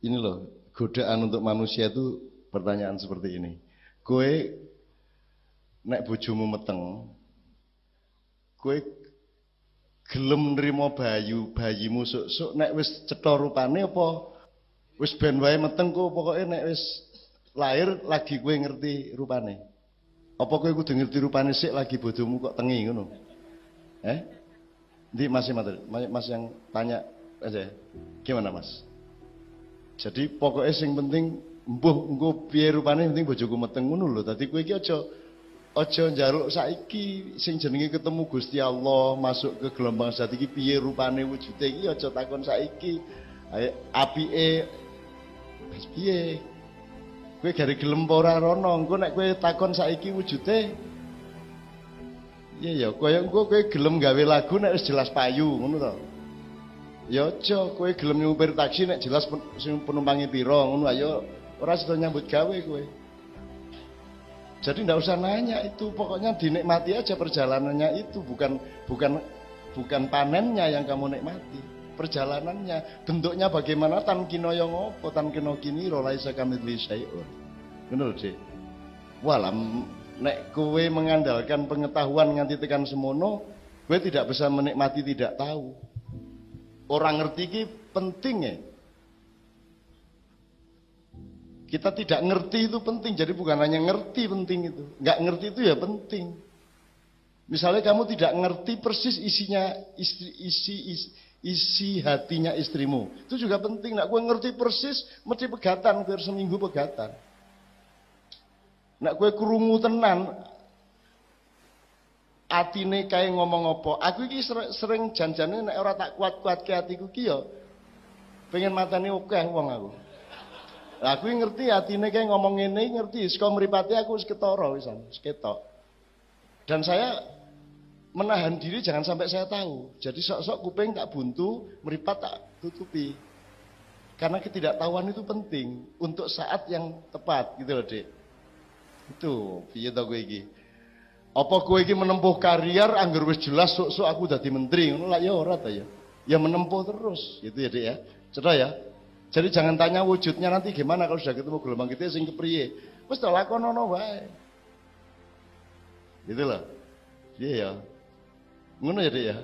ini loh, godaan untuk manusia itu pertanyaan seperti ini. Kowe nek bojomu meteng, kowe gelem nrimo bayimu sok-sok nek wis cetha rupane apa wis ben wae meteng kok pokoke nek wis lahir lagi kowe ngerti rupane. Apa kowe kudu ngerti rupane sik lagi bojomu kok tengi ngono? Nanti masih Mas yang tanya aja. Gimana Mas? Jadi pokoknya sing penting mbuh engko piye rupane penting bojoku meteng ngono lho. Dadi kowe iki aja njaluk saiki sing jenenge ketemu Gusti Allah masuk ke gelombang zat iki piye rupane wujude iki aja takon saiki. Apike wis piye? Kowe gare gelem ora rono engko nek kowe takon saiki wujude iya ya koyo engko kowe gelem gawe lagu nek wis jelas payu ngono to. Ya aja kowe gelem nyupir taksi nek jelas sing penumpange pira ngono ayo ora sida nyambut gawe kowe. Jadi ndak usah nanya itu, pokoknya dinikmati aja perjalanannya itu, bukan panennya yang kamu nikmati, perjalanannya, bentuknya bagaimana tan kino yang opo, tan kino kini rolaisa kamidli syai'un. Ngono lho, Dik. Walam nek kowe mengandalkan pengetahuan nganti tekan semono, kowe tidak bisa menikmati tidak tahu. Orang ngerti iki penting ya. Kita tidak ngerti itu penting, jadi bukan hanya ngerti penting itu. Nggak ngerti itu ya penting. Misalnya kamu tidak ngerti persis isinya isi hatinya istrimu, itu juga penting. Nak gue ngerti persis, mesti pegatan, biar seminggu pegatan. Nak gue krungu tenan, atine kayak ngomong apa. Aku iki sering janjane nek ora tak kuat-kuat ke hatiku ki yo pengen matane akeh wong aku. Lah aku ngerti atine kayak ngomong ngene ngerti, saka mripate aku wis ketara wisan, wis ketok. Dan saya menahan diri jangan sampai saya tahu. Jadi sok-sok kuping tak buntu, mripat tak tutupi. Karena ketidaktahuan itu penting untuk saat yang tepat gitu loh, Dik. Itu piye to kowe iki? Apa kowe iki menempuh karier anggar wis jelas sok-sok aku dadi menteri ngono lah ya ora ta ya. Ya menempuh terus gitu ya, Dik ya. Cetha ya. Jadi jangan tanya wujudnya nanti gimana kalau sudah ketemu gelombang gitu sing kepriye. Wis tak lakonono wae. Gitu loh. Iya ya. Ngono ya, Dik ya.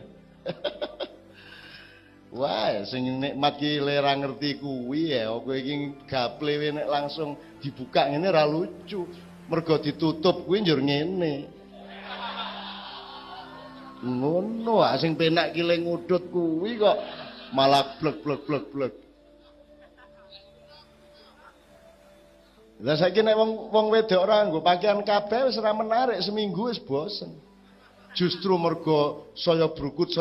Wah, sing nikmat ki lera ngerti kuwi ya. Kowe iki gaple nek langsung dibuka ngene ra lucu. Mergo ditutup kuwi njur ngene. Ngono ah sing penak ki le ngudut kuwi kok malah blek. Lah saiki nek wong wedok ora nggo pakaian kabeh wis ora menarik, seminggu wis bosen. Justru mergo saya brukut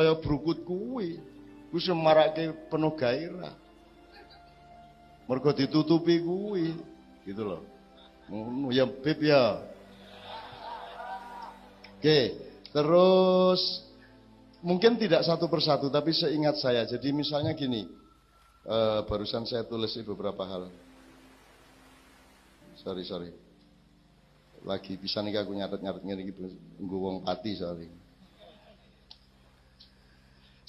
kuwi wis marake penuh gairah. Mergo ditutupi kuwi, gitu loh. Ngono ya Beb ya. Oke, terus mungkin tidak satu persatu tapi seingat saya. Jadi misalnya gini, barusan saya tulis beberapa hal. Sorry. Lagi bisa nih aku nyatet ngene iki nggo wong pati soalnya.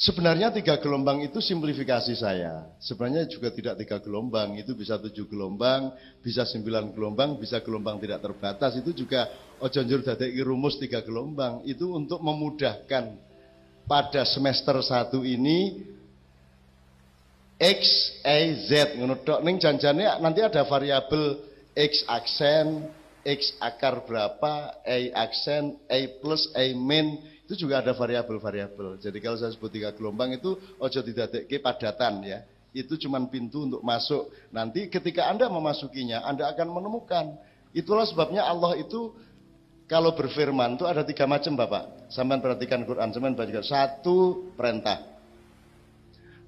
Sebenarnya 3 gelombang itu simplifikasi saya. Sebenarnya juga tidak 3 gelombang, itu bisa 7 gelombang, bisa 9 gelombang, bisa gelombang tidak terbatas. Itu juga ojo njur dadeki rumus 3 gelombang. Itu untuk memudahkan pada semester 1 ini X, Y, Z ngono tok ning janjane nanti ada variabel X aksen, X akar berapa, Y aksen, Y plus, Y min, itu juga ada variabel-variabel. Jadi kalau saya sebut 3 gelombang itu ojo didadekke padatan ya. Itu cuman pintu untuk masuk. Nanti ketika Anda memasukinya, Anda akan menemukan. Itulah sebabnya Allah itu kalau berfirman itu ada 3 macam Bapak. Sampean perhatikan Quran, sampean baca. 1 perintah.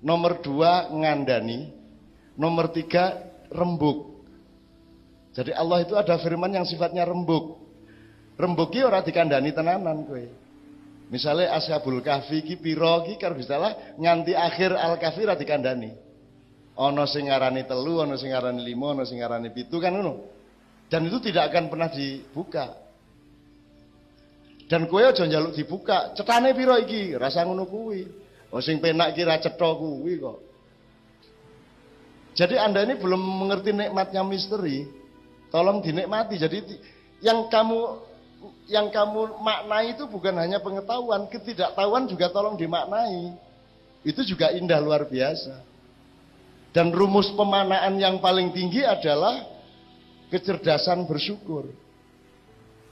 Nomor 2 ngandani. Nomor 3 rembuk. Jadi Allah itu ada firman yang sifatnya rembuk. Rembuk ki ora dikandani tenanan kowe. Misalnya Ashabul Kahfi ki pira ki karo Gustilah nganti akhir Al-Kahfi ora dikandani. Ana sing ngarani 3, ana sing ngarani 5, ana sing ngarani 7 kan ngono. Dan itu tidak akan pernah dibuka. Dan kowe aja njaluk dibuka. Cetane pira iki? Rasa ngono kuwi. Oh sing penak ki ra cetha kuwi kok. Jadi Anda ini belum mengerti nikmatnya misteri. Tolong dinikmati. Jadi yang kamu maknai itu bukan hanya pengetahuan, ketidaktahuan juga tolong dimaknai. Itu juga indah luar biasa. Dan rumus pemanaan yang paling tinggi adalah kecerdasan bersyukur.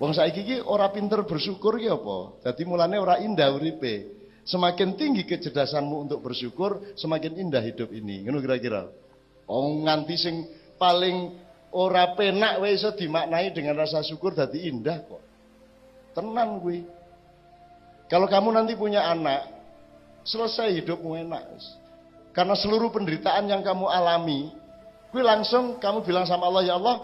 Wong saiki iki ora pinter bersyukur ki apa? Dadi mulane ora indah uripe. Semakin tinggi kecerdasanmu untuk bersyukur, semakin indah hidup ini. Ngono kira-kira. Nganti sing paling ora penak wae iso dimaknai dengan rasa syukur dadi indah kok. Tenan kuwi. Kalau kamu nanti punya anak, selesai hidupmu enak. Karena seluruh penderitaan yang kamu alami, kuwi langsung kamu bilang sama Allah, ya Allah,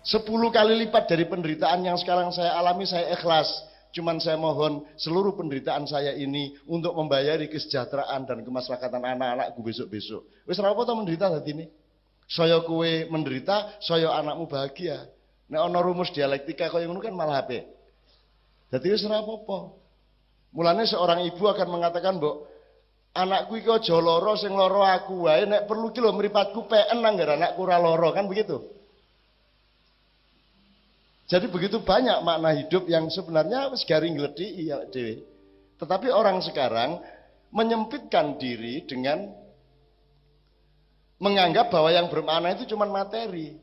10 kali lipat dari penderitaan yang sekarang saya alami, saya ikhlas. Cuman saya mohon seluruh penderitaan saya ini untuk membayari kesejahteraan dan kemaslahatan anak-anakku besok-besok. Wis ora apa to menderita dadi ini. Saya kowe menderita, saya anakmu bahagia. Nek ana rumus dialektika kaya ngono kan malah apik. Dadi wis ora apa-apa. Mulane seorang ibu akan mengatakan, "Mbok, anakku iki aja lara, sing lara aku wae, nek perlu ki lho mripatku peken nang nggar anakku ora lara," kan begitu. Jadi begitu banyak makna hidup yang sebenarnya wis garing gledhi ya dhewe. Tetapi orang sekarang menyempitkan diri dengan menganggap bahwa yang bermakna itu cuma materi.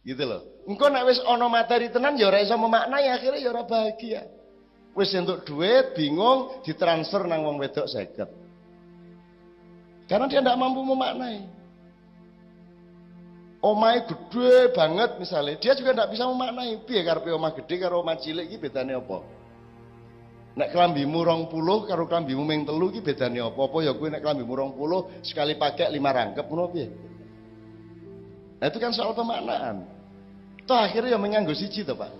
Gitu loh. Engko nek wis ana materi tenan ya ora iso memaknai, akhirnya ya ora bahagia. Wis entuk duit, bingung, ditransfer nang wong wedok 50. Karena dia tidak mampu memaknai. Omahe gede banget misalnya, dia juga tidak bisa memaknai. Piye karepe omah gede karo omah cilik iki bedane apa? Nek klambimu 20 karo klambimu ming 3 iki bedane apa? Apa ya kowe nek klambimu 20 sekali pakai 5 rangkep ngono piye? Nah itu kan soal pemaknaan. Toh akhirnya ya menganggo siji to, Pak.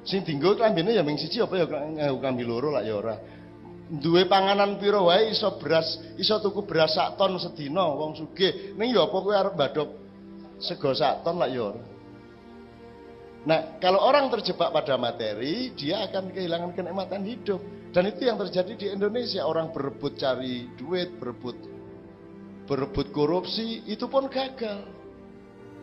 Sing dienggo klambine ya ming siji apa ya nganggo klambi loro lak ya ora. Duwe panganan pira wae iso tuku beras sak ton sedina wong sugih. Ning ya apa kowe arep mbadhok sego sak ton lak ya ora. Nah, kalau orang terjebak pada materi, dia akan kehilangan kenikmatan hidup. Dan itu yang terjadi di Indonesia. Orang berebut cari duit, berebut korupsi, itu pun gagal.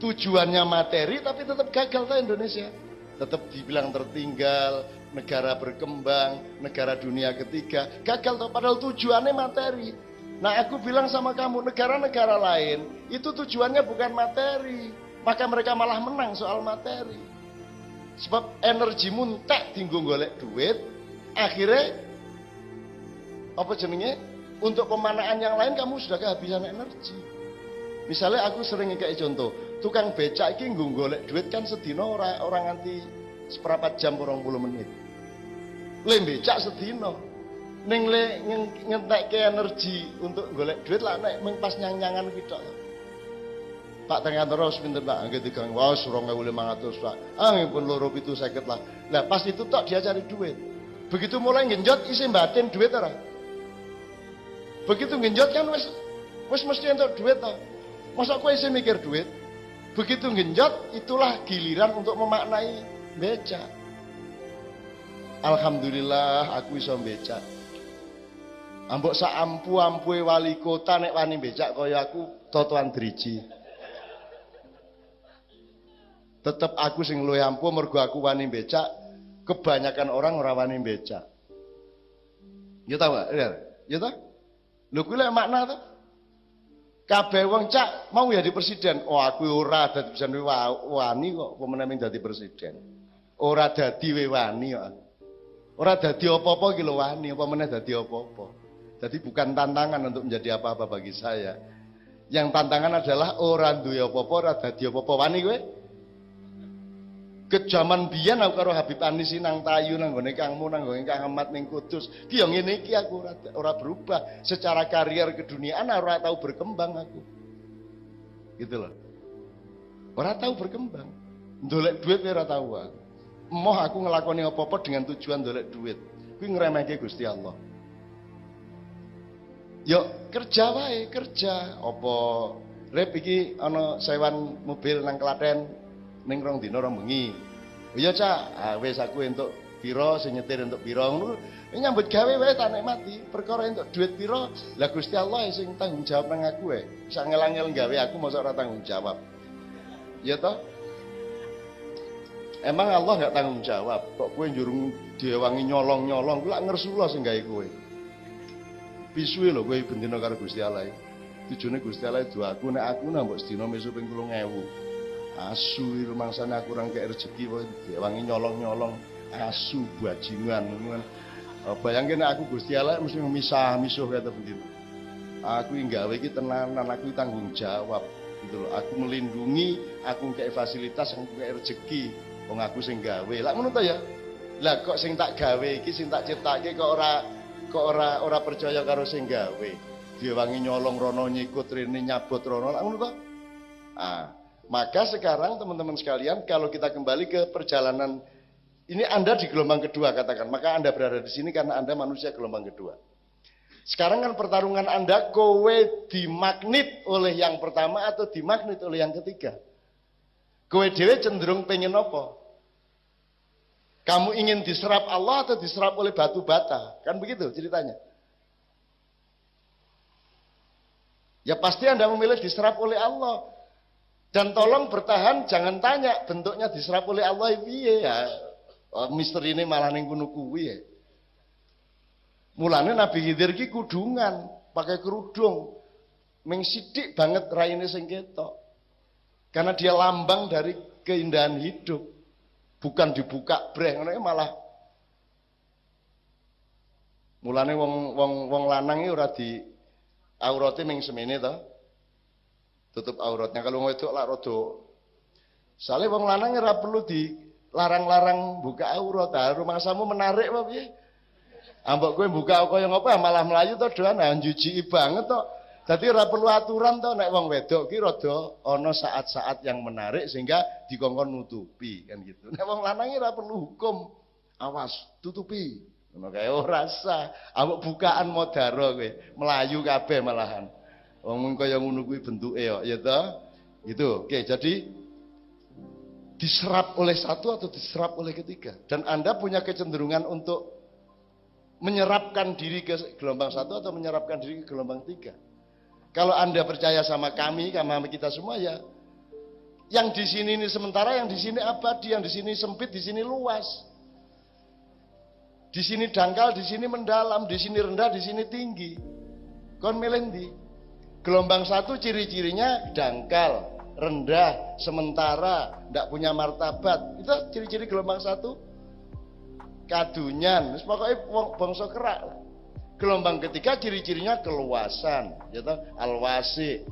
Tujuannya materi, tapi tetap gagal tuh Indonesia. Tetap dibilang tertinggal, negara berkembang, negara dunia ketiga. Gagal tuh, padahal tujuannya materi. Nah, aku bilang sama kamu, negara-negara lain, itu tujuannya bukan materi. Maka mereka malah menang soal materi. Sebab energi muntek tinggu golek duit, akhirnya apa jenenge? Untuk pemanaan yang lain kamu sudah kehabisan energi. Misalnya aku sering ngekei contoh, tukang becak iki nggo golek duit kan sedina orang nganti seperempat jam 20 menit. Le becak sedina. Ning le ngentekke energi untuk golek duit lah nek mung pas nyang-nyangan ki tok. Pak tengah terus pinter Pak, nggih digang wae 2500 Pak. Pun loro 750 lah. Lah pas itu tok dia cari duit. Begitu mulai ngenjot isi batin duit ora. Begitu ngenjot kan wis mesti entuk duit to. Masa kowe isih mikir duit? Begitu ngenjot itulah giliran untuk memaknai becak. Alhamdulillah aku iso becak. Ambok sak ampu-ampue wali kota nek wani becak kaya aku totoan driji. Tetep aku sing luwih ampuh mergo aku wani becak, kebanyakan orang ora wani becak. Ya ta, Pak? Ya ta? Lho kuwi lek makna to. Kabeh wong cak mau jadi presiden. Oh aku ora dadi presiden wani kok pemenang dadi presiden. Ora dadi wani kok. Ora dadi apa-apa ki lho wani, apa meneh dadi apa-apa. Jadi bukan tantangan untuk menjadi apa-apa bagi saya. Yang tantangan adalah ora duwe apa-apa, ora dadi apa-apa wani kowe. Ke jaman biyen aku karo Habib Anis nang Tayu nang gone Kangmu nang gone Kang Ahmad ning Kudus. Ki yo ngene iki aku ora berubah. Secara karier keduniaan ora tahu berkembang aku. Gitu loh. Ora tahu berkembang. Ndolek duit ora tahu aku. Emoh aku ngelakoni apa-apa dengan tujuan ndolek duit. Kuwi ngremehke Gusti Allah. Yo kerja wae, kerja. Apa rep iki ana sewan mobil nang Klaten ning rong dina rong bengi. Iya Cak, wis aku entuk pira sing nyetir entuk pira ngono. Nyambut gawe wae tak nikmati. Perkara entuk duit pira, lah Gusti Allah sing tanggung jawab nang aku wae. Sak ngel-ngel gawe aku mosok ora tanggung jawab. Ya toh? Emang Allah enggak tanggung jawab. Kok kowe njurung diwangi nyolong-nyolong, kuwi lak ngersula sing gawe kowe. Pisuwe lho kowe bendina karo Gusti Allah. Tujuane Gusti Allah doaku nek aku nambah sedina mesu ping 30.000. Asu rumangsane aku ora kek rezeki wae diwangi nyolong-nyolong. Asu bajingan ngono. Bayangke nek aku Gusti Allah mesti misah-misuh kaya bendina. Aku nggawe iki tenanan, aku tanggung jawab gitu loh. Aku melindungi, aku kek fasilitas, aku kek rezeki. Wong aku sing gawe. Lah ngono to ya. Lah kok sing tak gawe iki sing tak ciptake kok ora percaya karo sing gawe. Diwangi nyolong rono nyikut rene nyabot rono. Lah ngono to. Maka sekarang teman-teman sekalian, kalau kita kembali ke perjalanan ini, Anda di gelombang kedua katakan, maka Anda berada di sini karena Anda manusia gelombang kedua. Sekarang kan pertarungan Anda, kowe dimagnet oleh yang pertama atau dimagnet oleh yang ketiga? Kowe dhewe cenderung pengen apa? Kamu ingin diserap Allah atau diserap oleh batu bata? Kan begitu ceritanya. Ya pasti Anda memilih diserap oleh Allah. Dan tolong bertahan, jangan tanya bentuknya diserap oleh Allah piye ya. Misteri ini malah ning kono kuwi ya. Mulane Nabi Khidir ki kudungan, pakai kerudung. Ming sithik banget raine sing ketok. Karena dia lambang dari keindahan hidup. Bukan dibuka breh ngono malah. Mulane wong lanang iki ora di aurate ming semene to. Tutup auratnya. Kalau wedok lak rada. Soale wong lanang ora perlu dilarang-larang buka aurat. Rumangsamu menarik apa piye? Ambek kowe buka kaya ngopo malah melayu to doan njujiki banget to. Dadi ora perlu aturan to nek wong wedok ki rada ana saat-saat yang menarik sehingga dikongkon nutupi kan gitu. Nek wong lanang ora perlu hukum. Awas, tutupi. Ngono kae ora sah. Ambek bukaan modaro kowe, melayu kabeh malahan. Wong kaya ngono kuwi bentuke kok ya toh. Gitu. Oke, jadi diserap oleh satu atau diserap oleh ketiga. Dan Anda punya kecenderungan untuk menyerapkan diri ke gelombang satu atau menyerapkan diri ke gelombang tiga. Kalau Anda percaya sama kami, sama kita semua ya. Yang di sini ini sementara, yang di sini abadi, yang di sini sempit, di sini luas. Di sini dangkal, di sini mendalam, di sini rendah, di sini tinggi. Kon milih ndi? Gelombang satu ciri-cirinya dangkal, rendah, sementara, tidak punya martabat. Itu ciri-ciri gelombang satu. Kadunyan, pokoknya bangsa kerak. Gelombang ketiga ciri-cirinya keluasan, yaitu alwasi.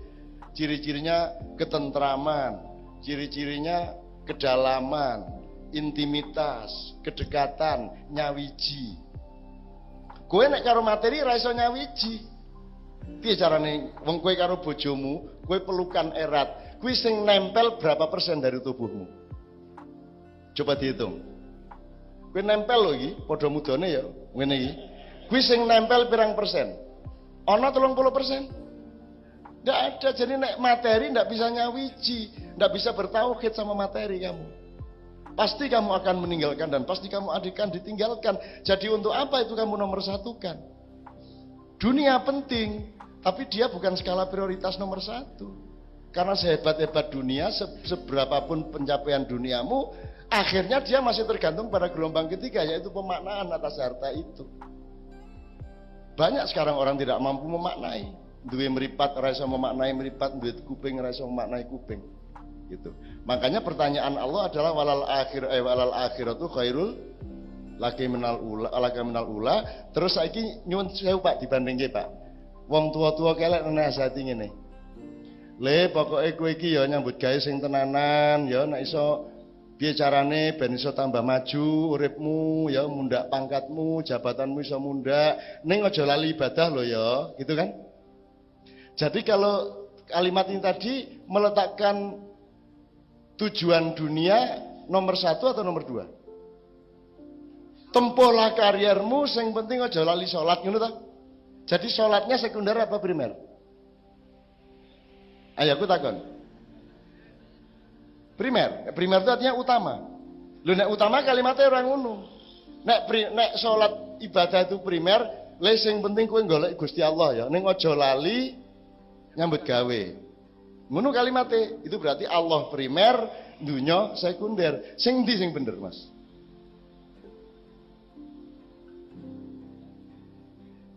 Ciri-cirinya ketentraman, ciri-cirinya kedalaman, intimitas, kedekatan, nyawiji. Kowe nek karo materi ra iso nyawiji. Piye carane wong kowe karo bojomu, kowe pelukan erat, kuwi sing nempel berapa persen dari tubuhmu? Coba dihitung. Kowe nempel lho iki, padha mudane ya, ngene iki. Kuwi sing nempel pirang persen? Ana 30%? Ndak ada. Jadi nek materi ndak bisa nyawiji, ndak bisa bertauhid sama materi kamu. Pasti kamu akan meninggalkan dan pasti kamu akan ditinggalkan. Jadi untuk apa itu kamu nomor satukan? Dunia penting, tapi dia bukan skala prioritas nomor satu. Karena sehebat-hebat dunia, seberapapun pencapaian duniamu, akhirnya dia masih tergantung pada gelombang ketiga, yaitu pemaknaan atas harta itu. Banyak sekarang orang tidak mampu memaknai. Duwe meripat, ora iso memaknai meripat, duwe kuping, ora iso memaknai kuping. Gitu. Makanya pertanyaan Allah adalah walal akhiratu khairul laki minal ula. Terus saiki nyuwun sewu Pak dibandingke Pak. Wong tua-tua kelek nasihati ngene. Le pokoke kowe iki ya nyambut gawe sing tenanan ya nek iso piye carane ben iso tambah maju uripmu ya, mundak pangkatmu, jabatanmu iso mundak, ning aja lali ibadah lho ya, gitu kan? Jadi kalau kalimat ini tadi meletakkan tujuan dunia nomor satu atau nomor dua? Tempuhlah kariermu, sing penting aja lali salat ngono ta? Jadi salatnya sekunder apa primer? Ayo aku takon. Primer itu artinya utama. Lho nek utama kalimatnya orang ngono. Nek salat ibadah itu primer, le sing penting kowe golek Gusti Allah ya. Ning aja lali nyambut gawe. Ngono kalimatnya. Itu berarti Allah primer, dunya sekunder. Sing ndi sing bener, Mas?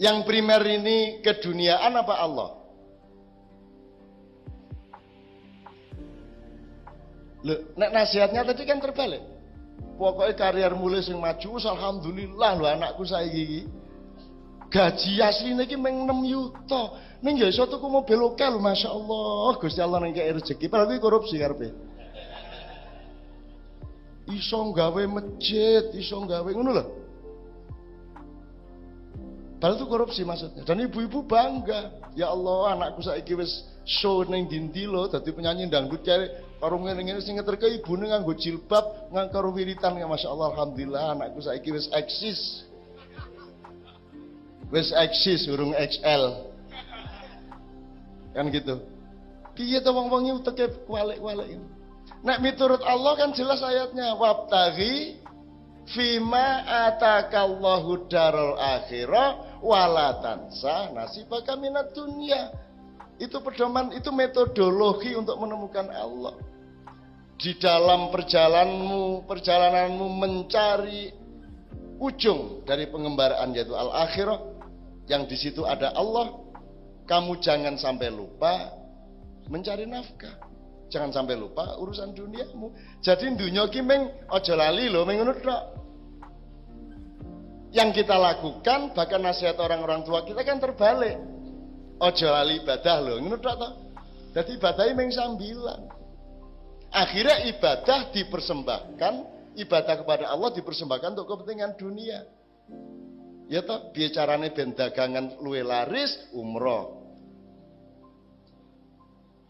Yang primer ini keduniaan apa Allah? Loh, nek nasihatnya tadi kan terbalik. Pokoknya karier mulai sing maju, alhamdulillah lho anakku saiki iki. Gaji asline iki meng 6 yuta. Ning ya iso tuku mobil lokal, masyaallah. Gusti Allah nang kei rezeki. Padahal kuwi korupsi karepe. Iso gawe masjid, iso gawe ngono lho. Padahal itu korupsi maksudnya. Dan ibu-ibu bangga. Ya Allah, anakku saiki wis show ning dindi lho, dadi penyanyi dangdut kare karo ngene-ngene sing ngeterke ibune nganggo jilbab, nganggo wiritan ya masyaallah alhamdulillah anakku saiki wis eksis. Wis eksis urung XL. Kan gitu. Piye to wong-wong iki uteke kualik-kualik. Nek miturut Allah kan jelas ayatnya wabtaghi fima atakallahu darul akhirah wala tansa nasibaka minad dunya. Itu pedoman, itu metodologi untuk menemukan Allah. Di dalam perjalananmu mencari ujung dari pengembaraan yaitu al-akhirah, yang di situ ada Allah, kamu jangan sampai lupa mencari nafkah. Jangan sampai lupa urusan duniamu. Jadi dunia ki meng aja lali lho meng ngono tok. Yang kita lakukan bahkan nasihat orang-orang tua kita kan terbalik. Aja lali ibadah lho ngono tok to. Dadi ibadahe meng sambilan. Akhirnya ibadah dipersembahkan, ibadah kepada Allah dipersembahkan untuk kepentingan dunia. Ya toh, bicarane ben dagangan luwe laris umroh.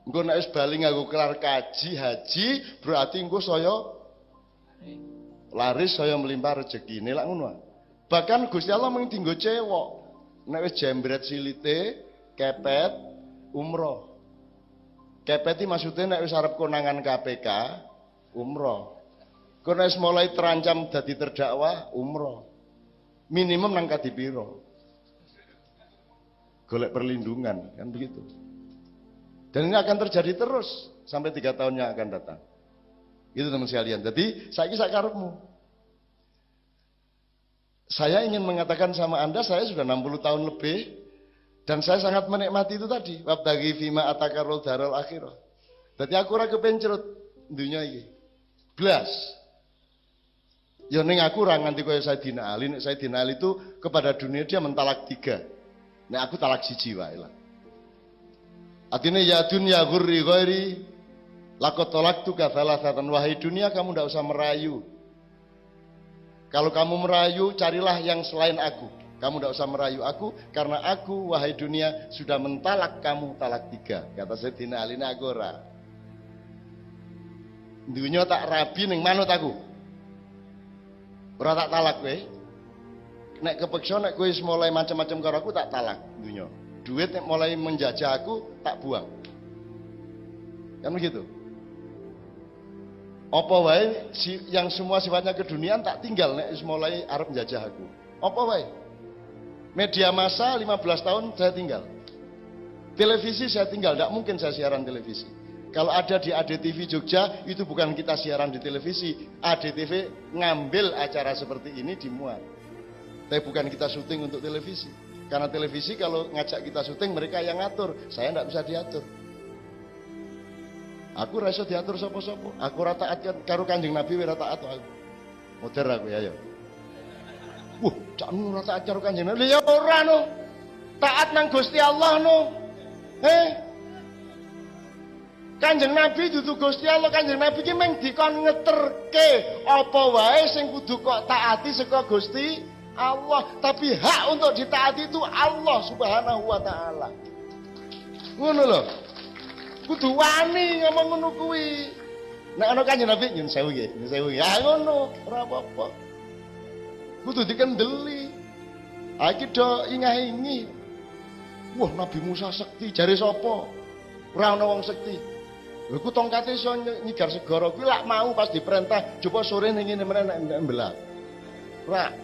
Engko nek wis bali nganggo kelar kaji haji, berarti engko saya laris, saya melimpah rezekine lak ngono. Bahkan Gusti Allah mung dienggo cewek. Nek wis jembret silite, kepet umroh. Kepet iki maksudnya nek wis arep konangan KPK, umroh. Kok nek wis mulai terancam dadi terdakwa, umroh. Minimum nang kadipiro. Golek perlindungan, kan begitu. Dan ini akan terjadi terus sampai 3 tahun yang akan datang. Itu teman sekalian. Jadi saiki sak karepmu. Saya ingin mengatakan sama Anda, saya sudah 60 tahun lebih dan saya sangat menikmati itu tadi. Wabtaghi fima atakarul darul akhirah. Jadi aku ora kepencrut dunia iki. Blas. Ya ning aku ora nganti kaya Sayyidina Ali. Nek Sayyidina Ali itu kepada dunia dia mentalak 3. Nek aku talak 1 wae lah. Artinya ya dunia gurri ghairi laqad talaqtuka thalathatan. Wahai dunia kamu tidak usah merayu. Kalau kamu merayu carilah yang selain aku. Kamu tidak usah merayu aku karena aku wahai dunia sudah mentalak kamu talak 3. Kata Sayyidina Ali nek aku ora. Dunia tak rabi ning manut aku. Ora tak talak kowe. Nek kepeksa nek kowe wis mulai macam-macam karo aku tak talak dunia. Duit yang mulai menjajah aku tak buang. Kan begitu. Apa wae yang semua sifatnya keduniaan tak tinggal nek mulai arep menjajah aku. Apa wae? Media massa 15 tahun saya tinggal. Televisi saya tinggal, tidak mungkin saya siaran televisi. Kalau ada di ADTV Jogja itu bukan kita siaran di televisi. ADTV ngambil acara seperti ini dimuat. Tapi bukan kita syuting untuk televisi. Karena televisi kalau ngajak kita syuting mereka yang ngatur, saya tidak bisa diatur. Aku ora iso diatur sapa-sapa. Aku ora taat karo Kanjeng Nabi ora taat aku. Moder aku ya yo. Cakmu ora taat karo Kanjeng Nabi. Ya ora no. Taat nang Gusti Allah no. Kanjeng Nabi dudu Gusti Allah, Kanjeng Nabi ki mung dikon ngeterke apa wae sing kudu kok taati saka Gusti Allah, tapi hak untuk ditaati itu Allah Subhanahu wa taala. Ngono lho. Kudu wani ngomong ngono kuwi. Nek ana Kanjeng Nabi nyun sewu nggih, nyun sewu. Ya ngono, ora apa-apa. Kudu dikendeli. Iki do ingah-ingi. Wah, Nabi Musa sekti, jare sapa? Ora ana wong sekti. Lha ku tongkate iso nyigar segara kuwi lak mau pas diperintah, coba sore ning ngene meneh nek mbelah. Ora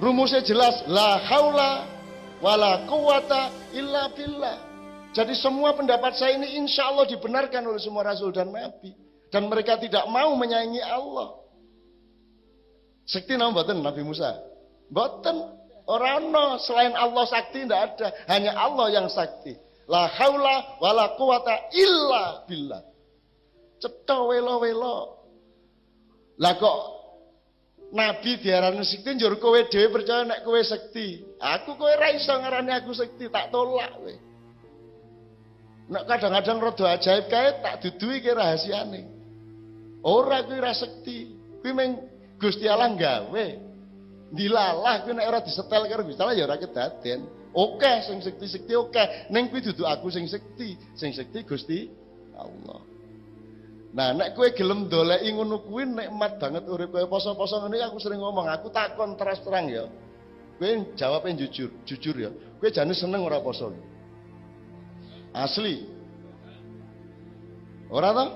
Rumusnya jelas, la haula wala quwata illa billah. Jadi semua pendapat saya ini insya Allah dibenarkan oleh semua Rasul dan Nabi. Dan mereka tidak mau menyaingi Allah. Sakti nama mboten Nabi Musa? Mboten. Orang no, selain Allah sakti tidak ada. Hanya Allah yang sakti. La haula wala quwata illa billah. Cetha welo-welo. Lah kok Nabi diarani sekti njur kowe dhewe percaya nek kowe sekti. Aku kowe ra iso ngarani aku sekti, tak tolak kowe. Nek kadang-kadang rada ajaib kae tak dudui ki rahasiane. Ora kuwi ra sekti. Kuwi meng Gusti Allah gawe. Dilalah kuwi nek ora disetel karo Gusti Allah ya ora kedaden. Oke sing sekti-sekti oke. Ning kuwi dudu aku sing sekti. Sing sekti Gusti Allah. Nah, nek kowe gelem doleki ngono kuwi nikmat banget urip kowe poso-poso ngene aku sering ngomong, aku takon terus terang ya. Kowe jawabnya jujur ya. Kowe jane seneng ora poso? Asli. Ora to?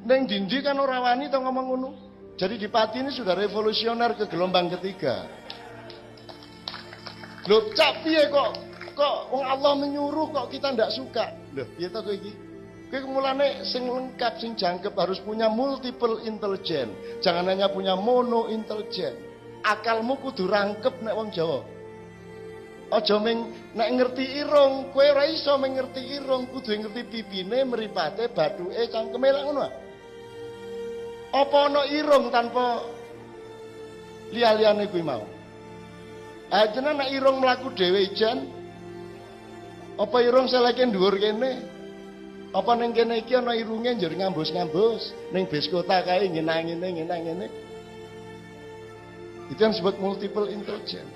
Ning dindi kan ora wani to ngomong ngono. Jadi di Pati ini sudah revolusioner ke gelombang ketiga. Loh, cak piye kok wong Allah menyuruh kok kita ndak suka? Loh, piye to kowe iki? Kowe mulane sing lengkap, sing jangkep harus punya multiple intelligence. Jangan hanya punya mono intelligence. Akalmu kudu rangkep nek wong Jawa. Aja nek ngerti irung, kowe ora iso ngerti irung, kudu ngerti pipine, mripate, bathuke, cangkeme lak ngono. Apa ana irung tanpa liya-liyane kuwi mau? Ajene nek irung mlaku dhewe jan. Apa irung seleke dhuwur kene? Apa ning kene iki ana irunge njur ngambus-ngambus, ning bis kota kae ngenang ngene. Itu yang disebut multiple intelligence.